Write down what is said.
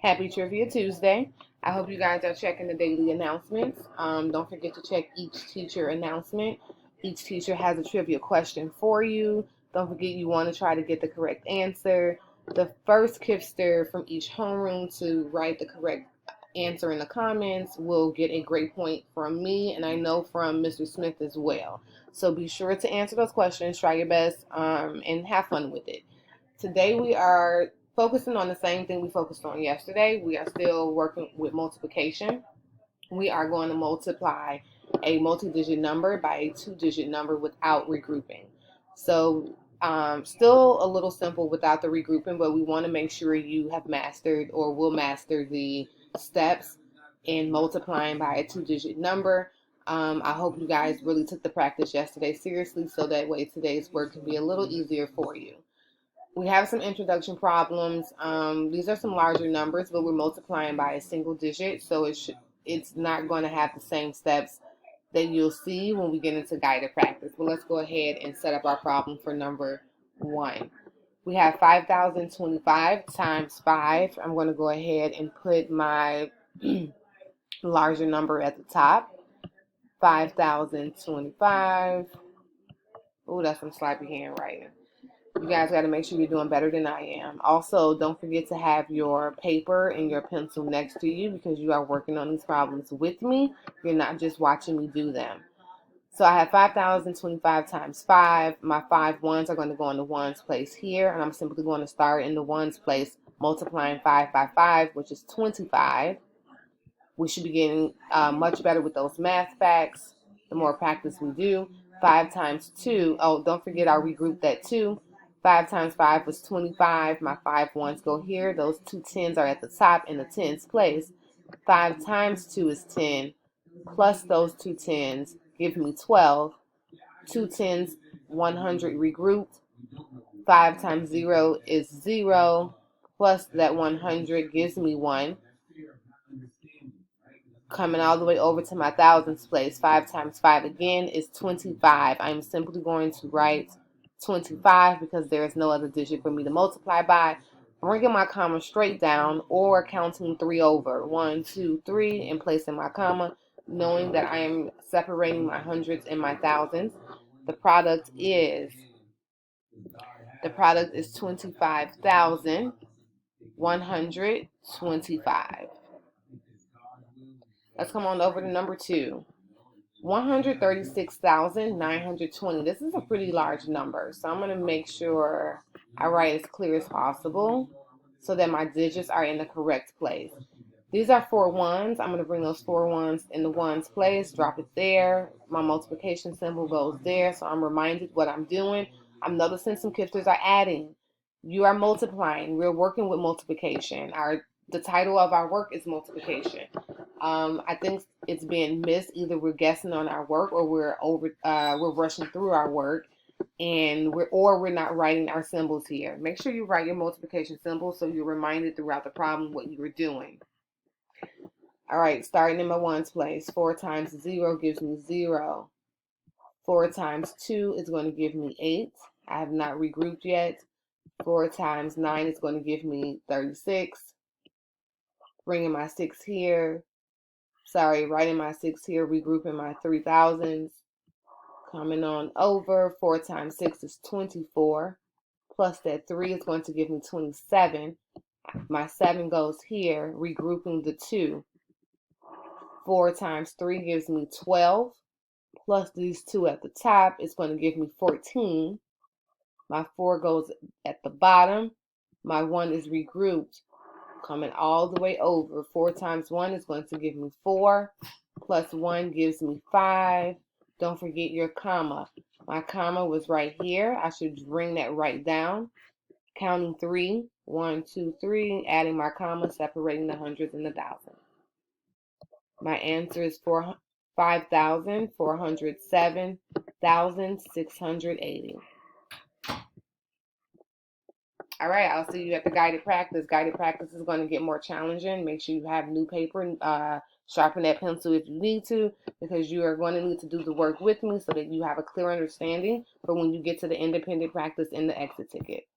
Happy Trivia Tuesday. I hope you guys are checking the daily announcements. Don't forget to check each teacher announcement. Each teacher has a trivia question for you. Don't forget you want to try to get the correct answer. The first kipster from each homeroom to write the correct answer in the comments will get a great point from me, and I know from Mr. Smith as well. So be sure to answer those questions, try your best, and have fun with it. Today we are focusing on the same thing we focused on yesterday. We are still working with multiplication. We are going to multiply a multi-digit number by a two-digit number without regrouping. So still a little simple without the regrouping, but we want to make sure you have mastered or will master the steps in multiplying by a two-digit number. I hope you guys really took the practice yesterday seriously so that way today's work can be a little easier for you. We have some introduction problems. These are some larger numbers, but we're multiplying by a single digit, so it's not going to have the same steps that you'll see when we get into guided practice. But let's go ahead and set up our problem for number 1. We have 5,025 times 5. I'm going to go ahead and put my larger number at the top. 5,025. Oh, that's some sloppy handwriting. You guys got to make sure you're doing better than I am. Also, don't forget to have your paper and your pencil next to you because you are working on these problems with me. You're not just watching me do them. So I have 5,025 times 5. My 5 ones are going to go in the ones place here, and I'm simply going to start in the ones place, multiplying 5 by 5, which is 25. We should be getting much better with those math facts the more practice we do. 5 times 2. Oh, don't forget I'll regroup that 2. 5 times 5 was 25. My 5 ones go here. Those two tens are at the top in the tens place. 5 times 2 is 10. Plus those two tens give me 12. Two tens, 100 regrouped. 5 times 0 is 0. Plus that 100 gives me 1. Coming all the way over to my thousands place. 5 times 5 again is 25. I'm simply going to write 25 because there is no other digit for me to multiply by. Bringing my comma straight down or counting 3 over. 1, 2, 3 and placing my comma, knowing that I am separating my hundreds and my thousands. The product is 25,125. Let's come on over to number 2. 136,920. This is a pretty large number, so I'm going to make sure I write as clear as possible so that my digits are in the correct place. These are 4 ones. I'm going to bring those 4 ones in the ones place, drop it there. My multiplication symbol goes there, so I'm reminded what I'm doing. I'm noticing some kifters are adding. You are multiplying. We're working with multiplication. The title of our work is multiplication. I think it's being missed. Either we're guessing on our work or we're rushing through our work, and we're not writing our symbols here. Make sure you write your multiplication symbol so you're reminded throughout the problem what you were doing. All right, starting in my ones place. 4 times 0 gives me 0. 4 times 2 is going to give me 8. I have not regrouped yet. 4 times 9 is going to give me 36. Bringing my 6 here. Sorry, writing my 6 here, regrouping my 3,000s. Coming on over, 4 times 6 is 24. Plus that 3 is going to give me 27. My 7 goes here, regrouping the 2. 4 times 3 gives me 12. Plus these 2 at the top is going to give me 14. My 4 goes at the bottom. My 1 is regrouped. Coming all the way over. 4 times 1 is going to give me 4. Plus 1 gives me 5. Don't forget your comma. My comma was right here. I should bring that right down. Counting 3. 1, 2, 3. Adding my comma, separating the hundreds and the thousands. My answer is 5,407,680. All right, I'll see you at the guided practice. Guided practice is going to get more challenging. Make sure you have new paper. Sharpen that pencil if you need to, because you are going to need to do the work with me so that you have a clear understanding for when you get to the independent practice in the exit ticket.